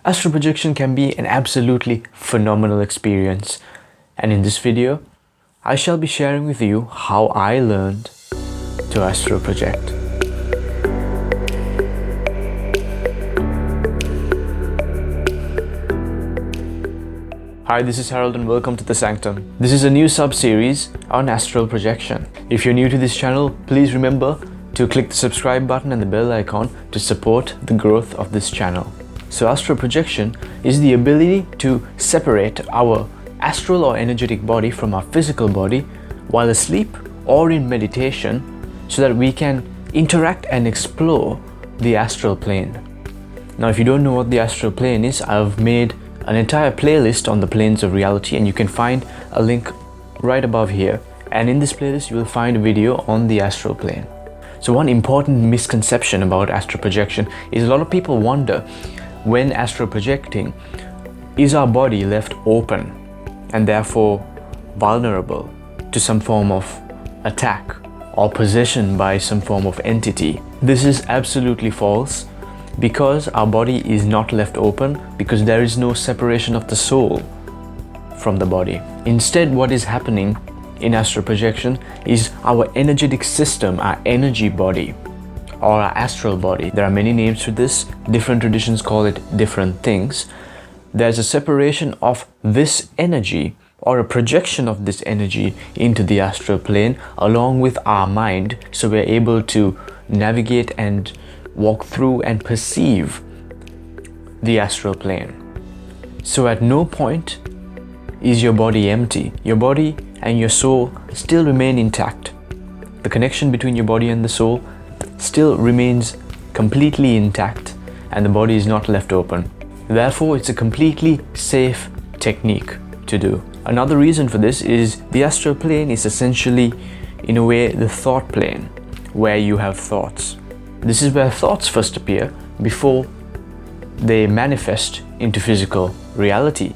Astral projection can be an absolutely phenomenal experience, and in this video, I shall be sharing with you how I learned to astral project. Hi, this is Harold and welcome to The Sanctum. This is a new sub-series on astral projection. If you're new to this channel, please remember to click the subscribe button and the bell icon to support the growth of this channel. So astral projection is the ability to separate our astral or energetic body from our physical body while asleep or in meditation so that we can interact and explore the astral plane. Now, if you don't know what the astral plane is, I've made an entire playlist on the planes of reality, and you can find a link right above here. And in this playlist, you will find a video on the astral plane. So one important misconception about astral projection is a lot of people wonder, when astral projecting, is our body left open and therefore vulnerable to some form of attack or possession by some form of entity? This is absolutely false, because our body is not left open, because there is no separation of the soul from the body. Instead, what is happening in astral projection is our energetic system, our energy body, or our astral body. There are many names for this. Different traditions call it different things. There's a separation of this energy or a projection of this energy into the astral plane along with our mind, so we're able to navigate and walk through and perceive the astral plane. So at no point is your body empty. Your body and your soul still remain intact. The connection between your body and the soul still remains completely intact, and the body is not left open. Therefore, it's a completely safe technique to do. Another reason for this is the astral plane is essentially, in a way, the thought plane, where you have thoughts. This is where thoughts first appear before they manifest into physical reality.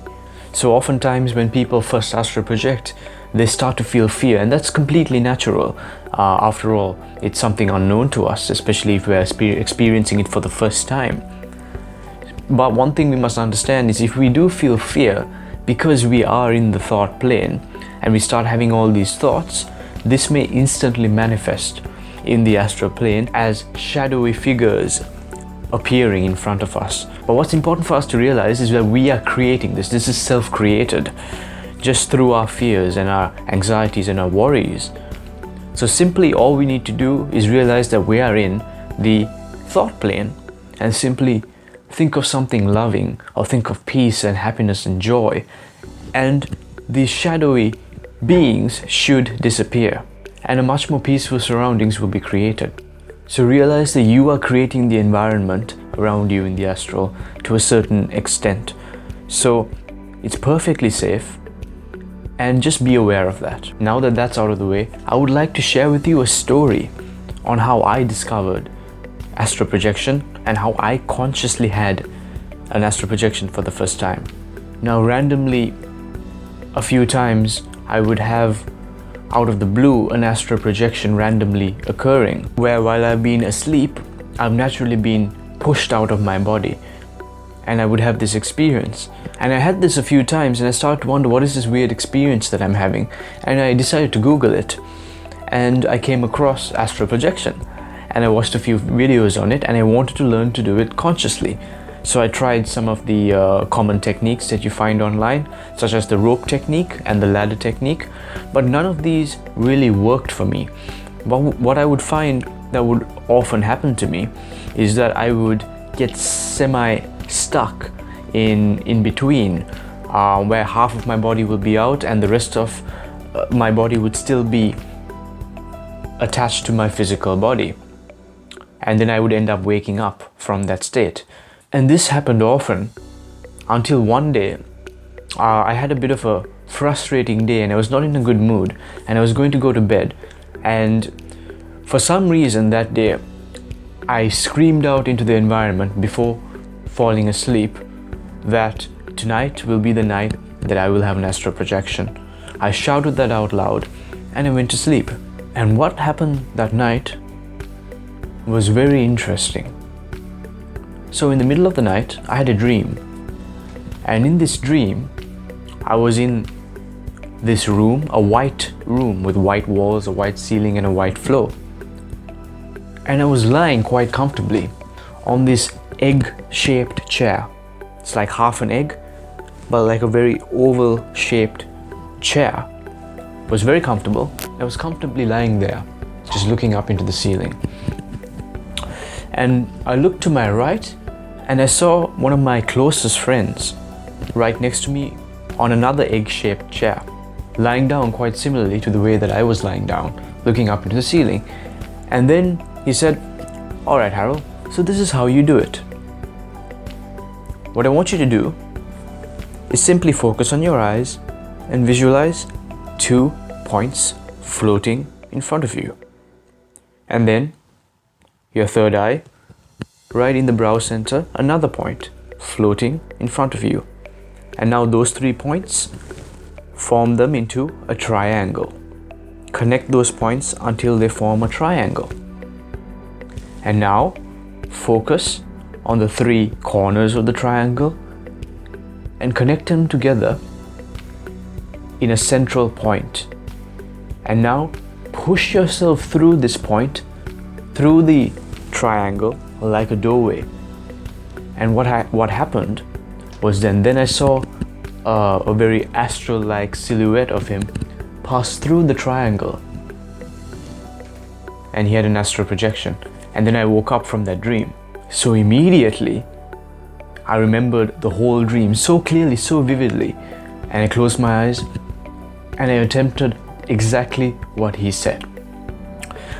So oftentimes when people first astral project, they start to feel fear, and that's completely natural. After all, it's something unknown to us, especially if we're experiencing it for the first time. But one thing we must understand is, if we do feel fear because we are in the thought plane and we start having all these thoughts, this may instantly manifest in the astral plane as shadowy figures appearing in front of us. But what's important for us to realize is that we are creating this. This is self-created just through our fears and our anxieties and our worries. So simply all we need to do is realize that we are in the thought plane and simply think of something loving, or think of peace and happiness and joy, and these shadowy beings should disappear, and a much more peaceful surroundings will be created. So realize that you are creating the environment around you in the astral to a certain extent. So it's perfectly safe, and just be aware of that. Now that that's out of the way, I would like to share with you a story on how I discovered astral projection and how I consciously had an astral projection for the first time. Now, randomly, a few times I would have, out of the blue, an astral projection randomly occurring, where while I've been asleep, I've naturally been pushed out of my body, and I would have this experience. And I had this a few times, and I started to wonder, what is this weird experience that I'm having? And I decided to Google it, and I came across astral projection, and I watched a few videos on it, and I wanted to learn to do it consciously. So I tried some of the common techniques that you find online, such as the rope technique and the ladder technique, but none of these really worked for me. But what I would find that would often happen to me is that I would get semi-stuck in between, where half of my body will be out and the rest of my body would still be attached to my physical body. And then I would end up waking up from that state. And this happened often until one day I had a bit of a frustrating day, and I was not in a good mood, and I was going to go to bed, and for some reason that day I screamed out into the environment before falling asleep that tonight will be the night that I will have an astral projection. I shouted that out loud, and I went to sleep. And what happened that night was very interesting. So in the middle of the night, I had a dream And in this dream, I was in this room, a white room with white walls, a white ceiling, and a white floor. And I was lying quite comfortably on this egg-shaped chair. It's like half an egg, but like a very oval-shaped chair. It was very comfortable. I was comfortably lying there, just looking up into the ceiling. And I looked to my right, and I saw one of my closest friends right next to me on another egg-shaped chair, lying down quite similarly to the way that I was lying down, looking up into the ceiling. And then he said, "All right, Harold, so this is how you do it. What I want you to do is simply focus on your eyes and visualize 2 points floating in front of you. And then your third eye, right in the brow center, another point floating in front of you. And now those 3 points, form them into a triangle. Connect those points until they form a triangle. And now focus on the 3 corners of the triangle and connect them together in a central point. And now push yourself through this point, through the triangle, like a doorway." And what happened was then I saw a very astral-like silhouette of him pass through the triangle, and he had an astral projection. And then I woke up from that dream. So immediately I remembered the whole dream so clearly, so vividly, and I closed my eyes and I attempted exactly what he said.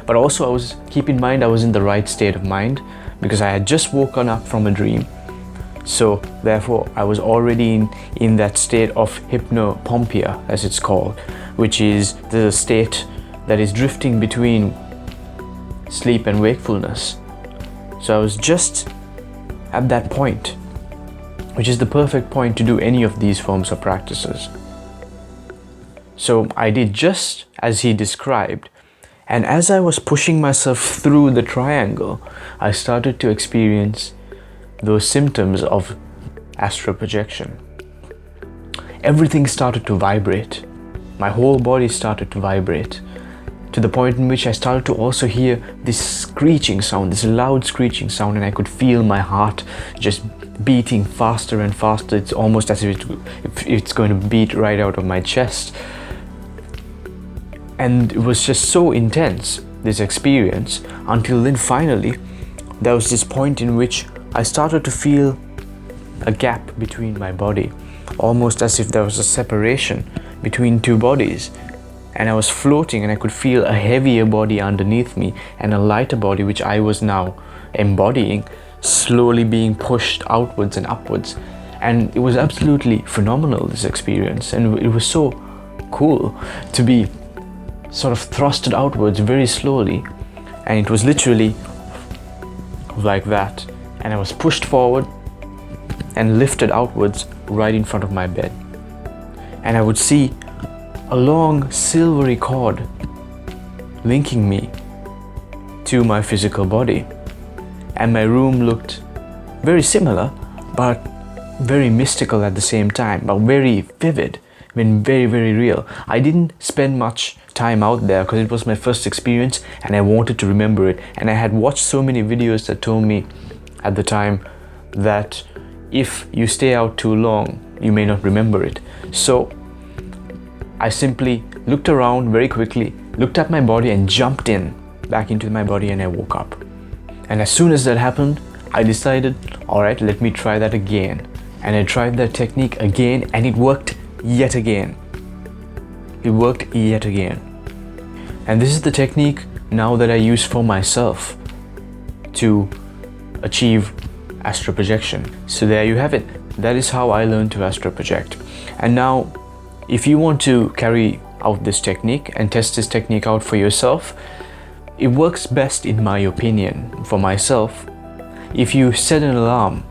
But also keep in mind I was in the right state of mind, because I had just woken up from a dream. So therefore I was already in that state of hypnopompia, as it's called, which is the state that is drifting between sleep and wakefulness. So I was just at that point, which is the perfect point to do any of these forms of practices. So I did just as he described, and as I was pushing myself through the triangle, I started to experience those symptoms of astral projection. Everything started to vibrate. My whole body started to vibrate, to the point in which I started to also hear this screeching sound, this loud screeching sound, and I could feel my heart just beating faster and faster. It's almost as if it's going to beat right out of my chest. And it was just so intense, this experience, until then finally there was this point in which I started to feel a gap between my body, almost as if there was a separation between 2 bodies. And I was floating, and I could feel a heavier body underneath me and a lighter body, which I was now embodying, slowly being pushed outwards and upwards. And it was absolutely phenomenal, this experience. And it was so cool to be sort of thrusted outwards very slowly. And it was literally like that. And I was pushed forward and lifted outwards right in front of my bed. And I would see a long silvery cord linking me to my physical body. And my room looked very similar, but very mystical at the same time, but very vivid, very, very real. I didn't spend much time out there because it was my first experience and I wanted to remember it. And I had watched so many videos that told me at the time that if you stay out too long, you may not remember it. So I simply looked around very quickly, looked at my body and jumped back into my body, and I woke up. And as soon as that happened, I decided, all right, let me try that again. And I tried that technique again, and it worked yet again. It worked yet again. And this is the technique now that I use for myself to achieve astral projection. So there you have it. That is how I learned to astral project. And now, if you want to carry out this technique and test this technique out for yourself, it works best, in my opinion, for myself, if you set an alarm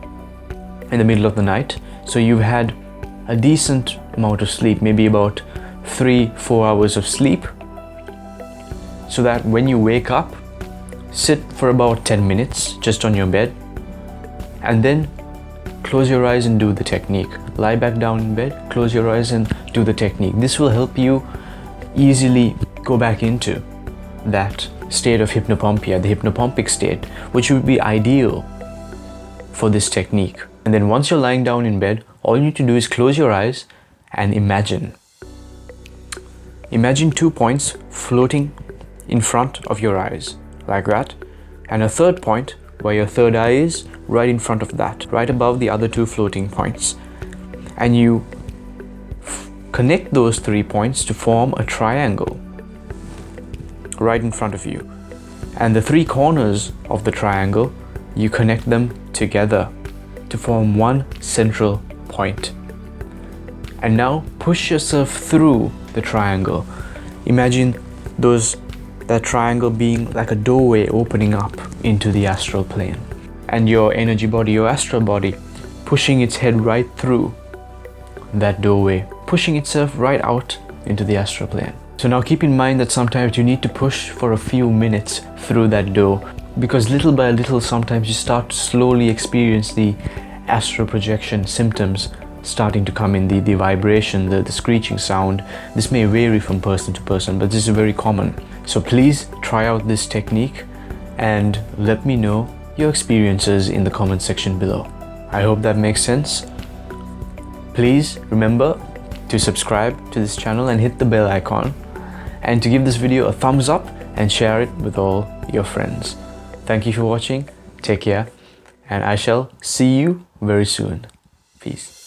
in the middle of the night, so you've had a decent amount of sleep, maybe about 3-4 hours of sleep, so that when you wake up, sit for about 10 minutes just on your bed, and then close your eyes and do the technique. Lie back down in bed, close your eyes and do the technique. This will help you easily go back into that state of hypnopompia, the hypnopompic state, which would be ideal for this technique. And then once you're lying down in bed, all you need to do is close your eyes and imagine. Imagine 2 points floating in front of your eyes, like that, and a third point where your third eye is right in front of that, right above the other 2 floating points. And you connect those 3 points to form a triangle right in front of you. And the 3 corners of the triangle, you connect them together to form one central point. And now push yourself through the triangle. Imagine that triangle being like a doorway opening up into the astral plane, and your energy body, your astral body, pushing its head right through that doorway, pushing itself right out into the astral plane. So now keep in mind that sometimes you need to push for a few minutes through that door, because little by little sometimes you start to slowly experience the astral projection symptoms starting to come in, the vibration, the screeching sound. This may vary from person to person, but this is very common. So please try out this technique and let me know your experiences in the comment section below. I hope that makes sense. Please remember to subscribe to this channel and hit the bell icon, and to give this video a thumbs up and share it with all your friends. Thank you for watching, take care, and I shall see you very soon. Peace.